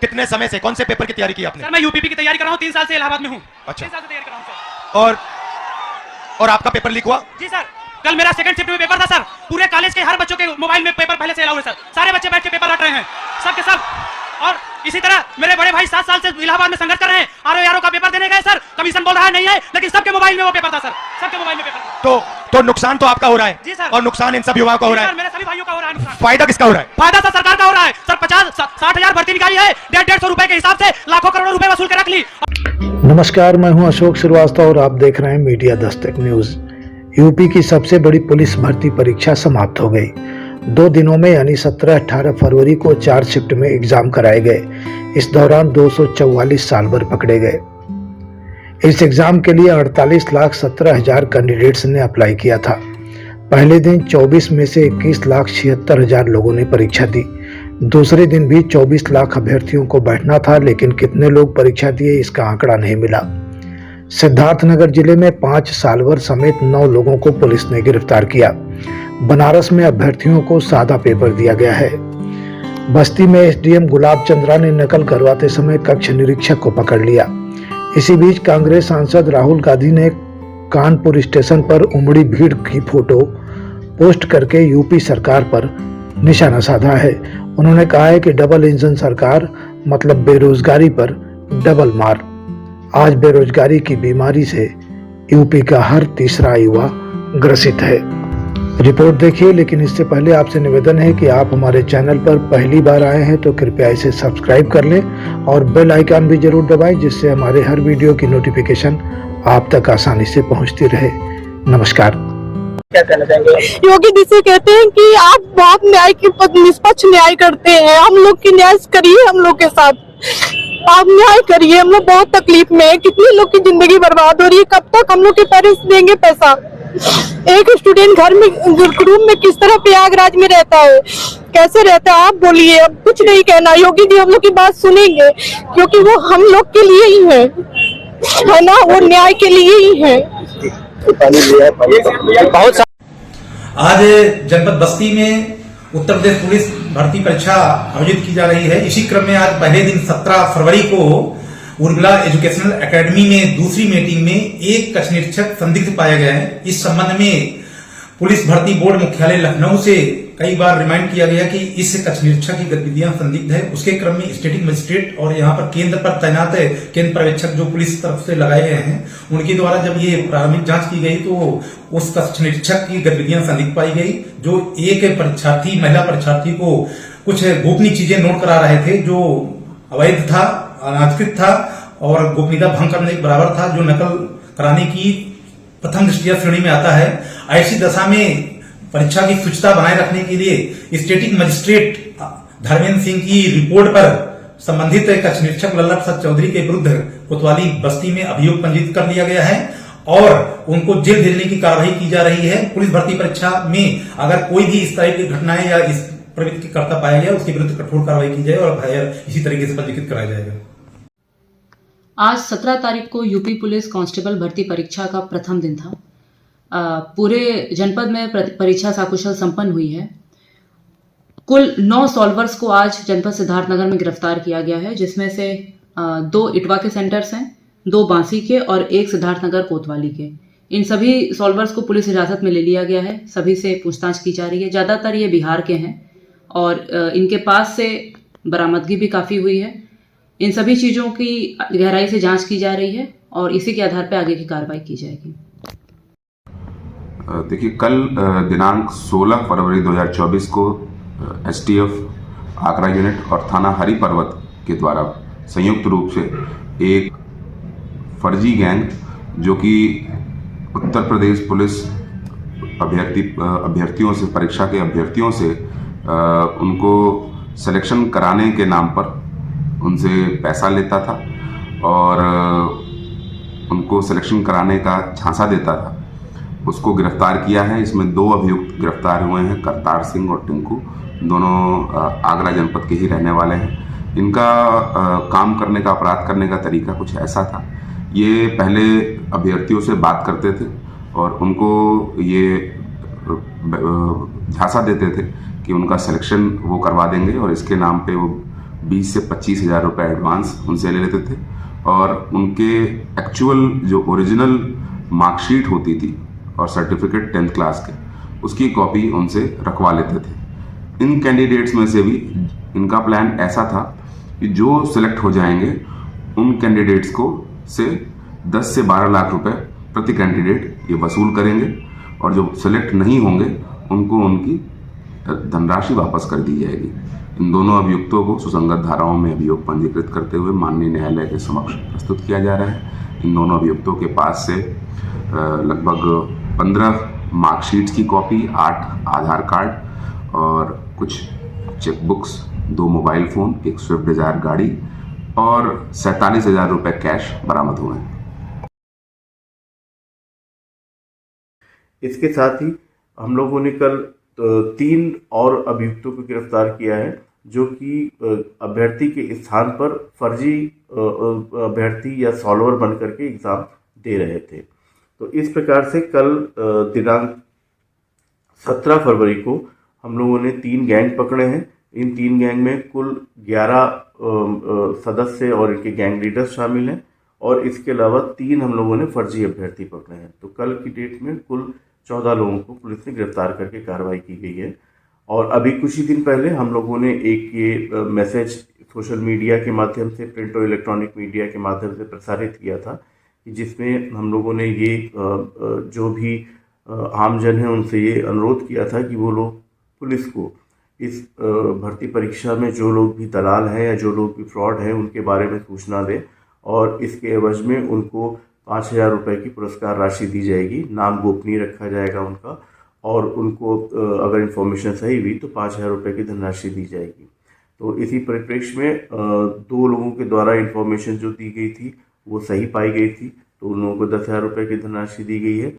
कितने समय से, कौन से पेपर की तैयारी की आपने? सर मैं यूपीपी की तैयारी कर रहा हूँ, 3 साल से इलाहाबाद में हूँ। अच्छा। 3 साल से तैयारी कर रहा हूँ सर। और आपका पेपर लीक हुआ? जी सर, कल मेरा सेकंड शिफ्ट में पेपर था सर। पूरे कॉलेज के हर बच्चों के मोबाइल में पेपर पहले से अलाउड है सर। सारे बच्चे बैठ के पेपर रट रहे हैं, सब के सब। और इसी तरह मेरे बड़े भाई 7 साल से इलाहाबाद में संघर्ष कर रहे हैं। आरओ का पेपर देने गए सर, कमीशन बोल रहा है नहीं है, लेकिन सबके मोबाइल में वो पेपर था सर, सबके मोबाइल में पेपर था। तो नुकसान तो आपका हो रहा है। जी सर। और नुकसान इन सब युवाओं का हो रहा है। मेरे सभी भाइयों का हो रहा है नुकसान। फायदा किसका हो रहा है? फायदा सर सरकार का हो रहा है सर। 50-60 हजार भर्ती निकाली है, 150 रुपए के हिसाब से लाखों करोड़ों रुपए वसूल के रख ली। नमस्कार, मैं हूं अशोक श्रीवास्तव और आप देख रहे हैं मीडिया दस्तक न्यूज। यूपी की सबसे बड़ी पुलिस भर्ती परीक्षा समाप्त हो गई। 2 दिनों में यानी 17-18 फरवरी को 4 शिफ्ट में एग्जाम कराए गए। इस दौरान 244 साल भर पकड़े गए। इस एग्जाम के लिए 48,17,000 कैंडिडेट्स ने अप्लाई किया था। पहले दिन 24 में से 21,76,000 लोगों ने परीक्षा दी। दूसरे दिन भी 24 लाख अभ्यर्थियों को बैठना था, लेकिन कितने लोग परीक्षा दिए इसका आंकड़ा नहीं मिला। सिद्धार्थनगर जिले में 5 सालवर समेत 9 लोगों को पुलिस ने गिरफ्तार किया। बनारस में अभ्यर्थियों को सादा पेपर दिया गया है। बस्ती में एसडीएम गुलाब चंद्रा ने नकल करवाते समय कक्ष निरीक्षक को पकड़ लिया। इसी बीच कांग्रेस सांसद राहुल गांधी ने कानपुर स्टेशन पर उमड़ी भीड़ की फोटो पोस्ट करके यूपी सरकार पर निशाना साधा है। उन्होंने कहा है कि डबल इंजन सरकार मतलब बेरोजगारी पर डबल मार। आज बेरोजगारी की बीमारी से यूपी का हर तीसरा युवा ग्रसित है। रिपोर्ट देखिए, लेकिन इससे पहले आपसे निवेदन है कि आप हमारे चैनल पर पहली बार आए हैं तो कृपया इसे सब्सक्राइब कर लें और बेल आइकन भी जरूर दबाएं, जिससे हमारे हर वीडियो की नोटिफिकेशन आप तक आसानी से पहुंचती रहे। नमस्कार। क्या कहना चाहेंगे? योगी जी से कहते हैं कि आप बहुत न्याय की निष्पक्ष न्याय करते हैं, हम लोग की न्याय करिए, हम लोग के साथ आप न्याय करिए। हम लोग बहुत तकलीफ में हैं, कितने लोग की जिंदगी बर्बाद हो रही है। कब तक हम लोग के पेरेंट्स देंगे पैसा? एक स्टूडेंट घर में रूम में किस तरह प्रयागराज में रहता है, कैसे रहता है? आप बोलिए। अब कुछ नहीं कहना, योगी जी हम लोग की बात सुनेंगे, क्योंकि वो हम लोग के लिए ही है ना, वो न्याय के लिए ही है। बहुत आज जनपद बस्ती में उत्तर प्रदेश पुलिस भर्ती परीक्षा आयोजित की जा रही है। इसी क्रम में आज पहले दिन 17 फरवरी को उर्मिला एजुकेशनल एकेडमी में दूसरी मीटिंग में एक कक्ष निरीक्षक संदिग्ध पाया गया है। इस संबंध में पुलिस भर्ती बोर्ड मुख्यालय लखनऊ से कई बार रिमाइंड किया गया कि इस कक्ष निरीक्षक की गतिविधियां संदिग्ध है। उसके क्रम में स्टेटिंग मजिस्ट्रेट और यहाँ पर केंद्र पर तैनात केंद्र पर्यवेक्षक जो पुलिस तरफ से लगाए गए हैं, उनके द्वारा जब ये प्रारंभिक जांच की गई तो उस कक्ष निरीक्षक की गतिविधियां संदिग्ध पाई गई। जो एक परीक्षार्थी, महिला परीक्षार्थी को कुछ गोपनीय चीजें नोट करा रहे थे, जो अवैध था, अनाधिकृत था और गोपनीयता भंग करने के बराबर था, जो नकल कराने की प्रथम दृष्टया श्रेणी में आता है। ऐसी दशा में परीक्षा की शुचिता बनाए रखने के लिए स्टेटिंग मजिस्ट्रेट धर्मेंद्र सिंह की रिपोर्ट पर संबंधित कक्ष निरीक्षक लल्लभ प्रसाद चौधरी के विरुद्ध कोतवाली बस्ती में अभियोग पंजीकृत कर लिया गया है और उनको जेल भेजने की कार्रवाई की जा रही है। पुलिस भर्ती परीक्षा में अगर कोई भी इस तरह की घटनाएं या इस प्रवृत्ति करता पाया गया, उसके विरुद्ध कठोर कार्रवाई की जाए और इसी तरीके से पंजीकृत कराया जाएगा। आज 17 तारीख को यूपी पुलिस कांस्टेबल भर्ती परीक्षा का प्रथम दिन था। पूरे जनपद में परीक्षा सकुशल संपन्न हुई है। कुल 9 सॉल्वर्स को आज जनपद सिद्धार्थनगर में गिरफ्तार किया गया है, जिसमें से 2 इटवा के सेंटर्स हैं, 2 बांसी के और 1 सिद्धार्थनगर कोतवाली के। इन सभी सॉल्वर्स को पुलिस हिरासत में ले लिया गया है। सभी से पूछताछ की जा रही है। ज़्यादातर ये बिहार के हैं और इनके पास से बरामदगी भी काफ़ी हुई है। इन सभी चीज़ों की गहराई से जांच की जा रही है और इसी के आधार पर आगे की कार्रवाई की जाएगी। देखिए, कल दिनांक 16 फरवरी 2024 को एसटीएफ आगरा यूनिट और थाना हरि पर्वत के द्वारा संयुक्त रूप से एक फर्जी गैंग, जो कि उत्तर प्रदेश पुलिस अभ्यर्थियों से, परीक्षा के अभ्यर्थियों से उनको सिलेक्शन कराने के नाम पर उनसे पैसा लेता था और उनको सिलेक्शन कराने का झांसा देता था, उसको गिरफ्तार किया है। इसमें 2 अभियुक्त गिरफ्तार हुए हैं, करतार सिंह और टिंकू, दोनों आगरा जनपद के ही रहने वाले हैं। इनका काम करने का, अपराध करने का तरीका कुछ ऐसा था, ये पहले अभ्यर्थियों से बात करते थे और उनको ये झांसा देते थे कि उनका सिलेक्शन वो करवा देंगे और इसके नाम पे वो 20 से 25 हज़ार रुपये एडवांस उनसे ले लेते थे और उनके एक्चुअल जो ओरिजिनल मार्कशीट होती थी और सर्टिफिकेट 10th क्लास के, उसकी कॉपी उनसे रखवा लेते थे। इन कैंडिडेट्स में से भी इनका प्लान ऐसा था कि जो सिलेक्ट हो जाएंगे उन कैंडिडेट्स को से 10 से 12 लाख रुपए प्रति कैंडिडेट ये वसूल करेंगे और जो सिलेक्ट नहीं होंगे उनको उनकी धनराशि वापस कर दी जाएगी। इन दोनों अभियुक्तों को सुसंगत धाराओं में अभियोग पंजीकृत करते हुए माननीय न्यायालय के समक्ष प्रस्तुत किया जा रहा है। इन दोनों अभियुक्तों के पास से लगभग 15 मार्कशीट्स की कॉपी, 8 आधार कार्ड और कुछ chequebooks, 2 mobile phone, 1 Swift Dzire गाड़ी और 47,000 रुपये कैश बरामद हुए हैं। इसके साथ ही हम लोगों ने कल 3 और अभियुक्तों को गिरफ्तार किया है जो कि अभ्यर्थी के स्थान पर फर्जी अभ्यर्थी या सॉल्वर बन करके एग्ज़ाम दे रहे थे। तो इस प्रकार से कल दिनांक 17 फरवरी को हम लोगों ने 3 गैंग पकड़े हैं। इन 3 गैंग में कुल 11 सदस्य और इनके गैंग लीडर्स शामिल हैं और इसके अलावा 3 हम लोगों ने फर्जी अभ्यर्थी पकड़े हैं। तो कल की डेट में कुल 14 लोगों को पुलिस ने गिरफ्तार करके कार्रवाई की गई है। और अभी कुछ ही दिन पहले हम लोगों ने एक ये मैसेज सोशल मीडिया के माध्यम से, प्रिंट और इलेक्ट्रॉनिक मीडिया के माध्यम से प्रसारित किया था कि जिसमें हम लोगों ने ये जो भी आमजन है उनसे ये अनुरोध किया था कि वो लोग पुलिस को इस भर्ती परीक्षा में जो लोग भी दलाल हैं या जो लोग भी फ्रॉड हैं उनके बारे में सूचना दें और इसके एवज में उनको 5,000 रुपये की पुरस्कार राशि दी जाएगी। नाम गोपनीय रखा जाएगा उनका और उनको अगर इन्फॉर्मेशन सही हुई तो 5,000 रुपये की धनराशि दी जाएगी। तो इसी परिप्रेक्ष्य में 2 लोगों के द्वारा इन्फॉर्मेशन जो दी गई थी वो सही पाई गई थी, तो उन लोगों को 10,000 रुपये की धनराशि दी गई है।